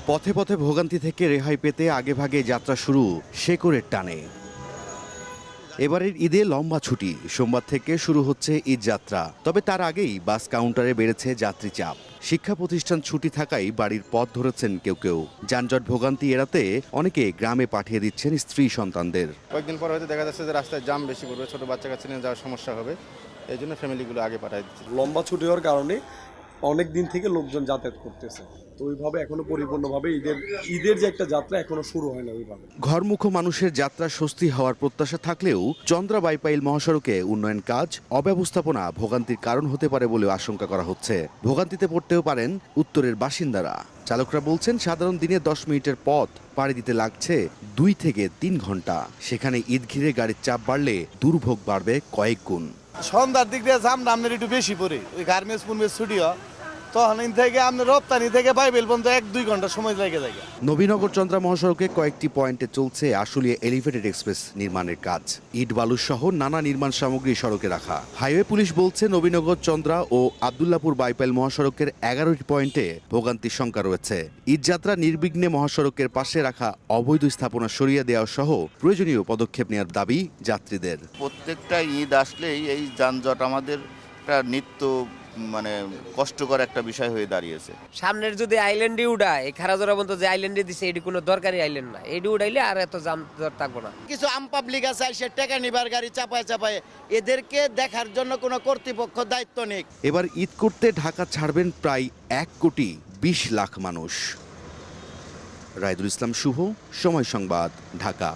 পথে পথে ভোগান্তি থেকে রেহাই পেতে আগেভাগে যাত্রা শুরু শেকড়ের টানে। এবারের ঈদে লম্বা ছুটি, সোমবার থেকে শুরু হচ্ছে ঈদ যাত্রা। তবে তার আগেই বাস কাউন্টারে বেড়েছে যাত্রী চাপ। শিক্ষা প্রতিষ্ঠান ছুটি থাকায় বাড়ির পথ ধরেছেন কেউ কেউ। যানজট ভোগান্তি এড়াতে অনেকে গ্রামে পাঠিয়ে দিচ্ছেন স্ত্রী সন্তানদের। কয়েকদিন পর হয়তো দেখা যাচ্ছে যে রাস্তায় জাম বেশি পড়বে, ছোট বাচ্চা কাচ্চা নিয়ে যাওয়ার সমস্যা হবে, এই জন্য ফ্যামিলিগুলো আগে পাঠিয়ে দিচ্ছে। লম্বা ছুটি হওয়ার কারণে অনেক দিন থেকে লোকজন যাতায়াত করতেছে, তো ওইভাবে এখনো পরিপূর্ণভাবে ঈদের যে একটা যাত্রা এখনো শুরু হয় না ওইভাবে। ঘরমুখো মানুষের যাত্রা স্বস্তি হওয়ার প্রত্যাশা থাকলেও চন্দ্রা বাইপাইল মহাসড়কে উন্নয়ন কাজ অব্যবস্থাপনা ভোগান্তির কারণ হতে পারে বলেও আশঙ্কা করা হচ্ছে। ভোগান্তিতে পড়তেও পারেন উত্তরের বাসিন্দারা। চালকরা বলছেন সাধারণ দিনে 10 মিনিটের পথ পাড়ি দিতে লাগছে 2 থেকে 3 ঘন্টা। সেখানে ঈদ ঘিরে গাড়ির চাপ বাড়লে দুর্ভোগ বাড়বে কয়েক গুণ। সন্ধ্যার দিক দিয়ে জাম আপনার একটু বেশি পড়ে, ওই গার্মেন্টস পুনমেন্টস ছুটি হয়, তখন থেকে আপনার রপ্তানি থেকে বাইবেল পর্যন্ত 1-2 ঘন্টা সময় লেগে যায়। নবীনগর চন্দ্রা মহাসড়কে কয়েকটি পয়েন্টে চলছে আশুলিয়া এলিভেটেড এক্সপ্রেস নির্মাণের কাজ। ইট বালু সহ নানা নির্মাণ সামগ্রী সড়কে রাখা। হাইওয়ে পুলিশ বলছে নবীনগর চন্দ্রা ও আব্দুল্লাপুর বাইপাইল মহাসড়কের 11টি পয়েন্টে ভোগান্তির শঙ্কা রয়েছে। ঈদযাত্রা নির্বিঘ্নে মহাসড়কের পাশে রাখা অবৈধ স্থাপনা সরিয়ে দেওয়া সহ প্রয়োজনীয় পদক্ষেপ নেওয়ার দাবি যাত্রীদের। প্রত্যেকটা ঈদ আসলেই এই যানজট আমাদের একটা নিত্য কষ্টকর একটা বিষয় হয়ে দাঁড়িয়েছে। সামনের যদি আইল্যান্ডে উড়ায়, এই খারাজোড়া পর্যন্ত যে আইল্যান্ডে দিছে এটি কোনো দরকারি আইল্যান্ড না, এটি উড়াইলে আর এত জাম থাকবো না। কিছু আম পাবলিক আছে সে টাকা নিবার গাড়ি চাপায় চাপায়, এদেরকে দেখার জন্য কোনো কর্তৃপক্ষ দায়িত্ব নেই। এবার ঈদ করতে ঢাকা ছাড়বেন প্রায় 1,20,00,000 মানুষ। রায়দুল ইসলাম শুভ, সময় সংবাদ, ঢাকা।